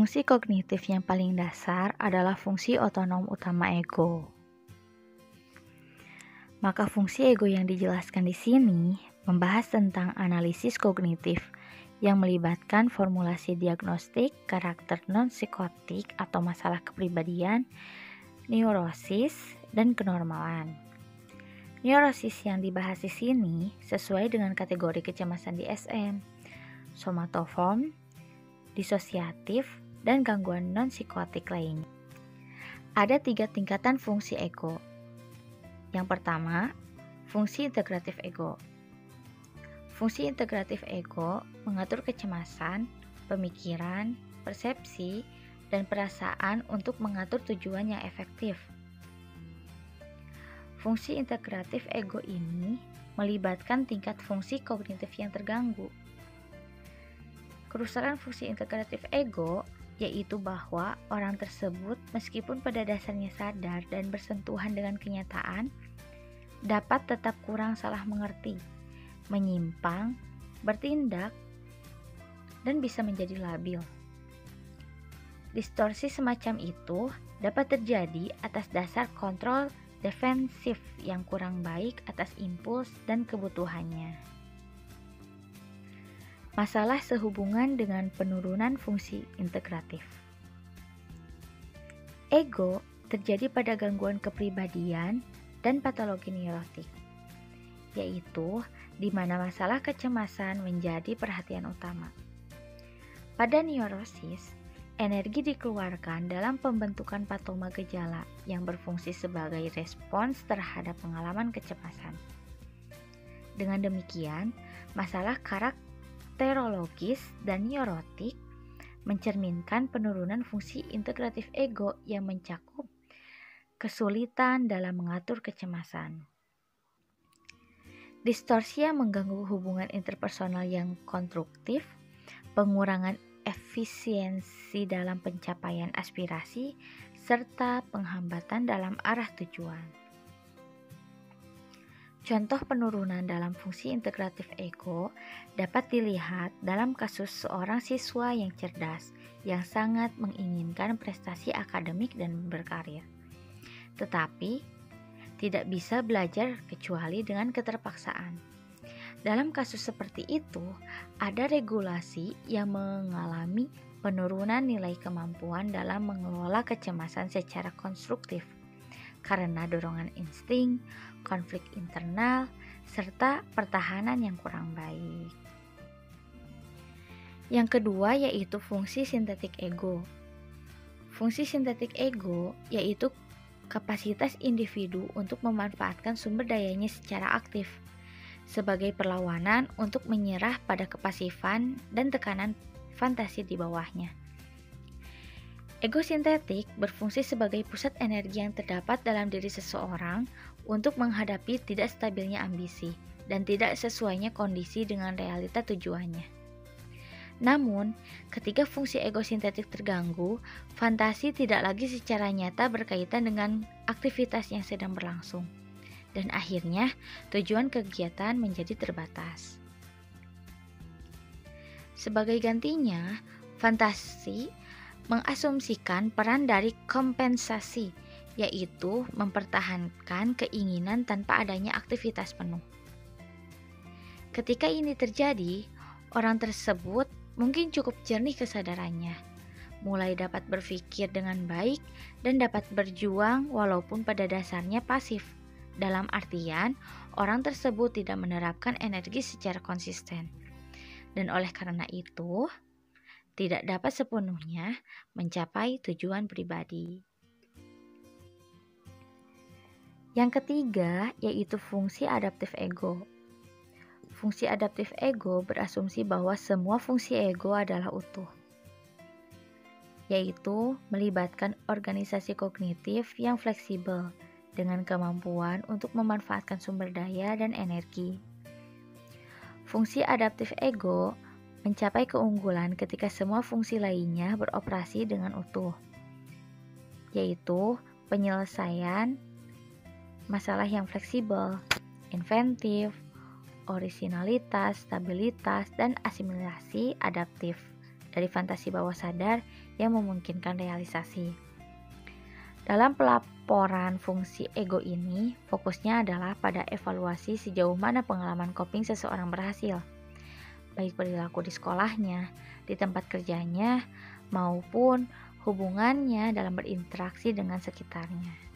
Fungsi kognitif yang paling dasar adalah fungsi otonom utama ego. Maka fungsi ego yang dijelaskan di sini membahas tentang analisis kognitif yang melibatkan formulasi diagnostik karakter non-psikotik atau masalah kepribadian, neurosis, dan kenormalan. Neurosis yang dibahas di sini sesuai dengan kategori kecemasan DSM, somatoform, disosiatif, dan gangguan non-psikotik lainnya. Ada 3 tingkatan fungsi ego. Yang pertama, fungsi integratif ego. Fungsi integratif ego mengatur kecemasan, pemikiran, persepsi, dan perasaan untuk mengatur tujuan yang efektif. Fungsi integratif ego ini melibatkan tingkat fungsi kognitif yang terganggu. Kerusakan fungsi integratif ego yaitu bahwa orang tersebut meskipun pada dasarnya sadar dan bersentuhan dengan kenyataan, dapat tetap kurang salah mengerti, menyimpang, bertindak, dan bisa menjadi labil. Distorsi semacam itu dapat terjadi atas dasar kontrol defensif yang kurang baik atas impuls dan kebutuhannya. Masalah sehubungan dengan penurunan fungsi integratif. Ego terjadi pada gangguan kepribadian dan patologi neurotik, yaitu di mana masalah kecemasan menjadi perhatian utama. Pada neurosis, energi dikeluarkan dalam pembentukan patoma gejala yang berfungsi sebagai respons terhadap pengalaman kecemasan. Dengan demikian, masalah karakterologis dan neurotik mencerminkan penurunan fungsi integratif ego yang mencakup kesulitan dalam mengatur kecemasan. Distorsi yang mengganggu hubungan interpersonal yang konstruktif, pengurangan efisiensi dalam pencapaian aspirasi, serta penghambatan dalam arah tujuan. Contoh penurunan dalam fungsi integratif ego dapat dilihat dalam kasus seorang siswa yang cerdas, yang sangat menginginkan prestasi akademik dan berkarir, tetapi tidak bisa belajar kecuali dengan keterpaksaan. Dalam kasus seperti itu, ada regulasi yang mengalami penurunan nilai kemampuan dalam mengelola kecemasan secara konstruktif karena dorongan insting, konflik internal, serta pertahanan yang kurang baik. Yang kedua yaitu fungsi sintetik ego. Fungsi sintetik ego yaitu kapasitas individu untuk memanfaatkan sumber dayanya secara aktif sebagai perlawanan untuk menyerah pada kepasifan dan tekanan fantasi di bawahnya. Ego sintetik berfungsi sebagai pusat energi yang terdapat dalam diri seseorang untuk menghadapi tidak stabilnya ambisi dan tidak sesuainya kondisi dengan realita tujuannya. Namun, ketika fungsi ego sintetik terganggu, fantasi tidak lagi secara nyata berkaitan dengan aktivitas yang sedang berlangsung, dan akhirnya tujuan kegiatan menjadi terbatas. Sebagai gantinya, fantasi mengasumsikan peran dari kompensasi, yaitu mempertahankan keinginan tanpa adanya aktivitas penuh. Ketika ini terjadi, orang tersebut mungkin cukup jernih kesadarannya, mulai dapat berpikir dengan baik dan dapat berjuang walaupun pada dasarnya pasif. Dalam artian, orang tersebut tidak menerapkan energi secara konsisten. Dan oleh karena itu, tidak dapat sepenuhnya mencapai tujuan pribadi. Yang ketiga yaitu fungsi adaptif ego. Fungsi adaptif ego berasumsi bahwa semua fungsi ego adalah utuh, yaitu melibatkan organisasi kognitif yang fleksibel dengan kemampuan untuk memanfaatkan sumber daya dan energi. Fungsi adaptif ego mencapai keunggulan ketika semua fungsi lainnya beroperasi dengan utuh, yaitu penyelesaian masalah yang fleksibel, inventif, orisinalitas, stabilitas, dan asimilasi adaptif dari fantasi bawah sadar yang memungkinkan realisasi. Dalam pelaporan fungsi ego ini, fokusnya adalah pada evaluasi sejauh mana pengalaman coping seseorang berhasil, baik perilaku di sekolahnya, di tempat kerjanya, maupun hubungannya dalam berinteraksi dengan sekitarnya.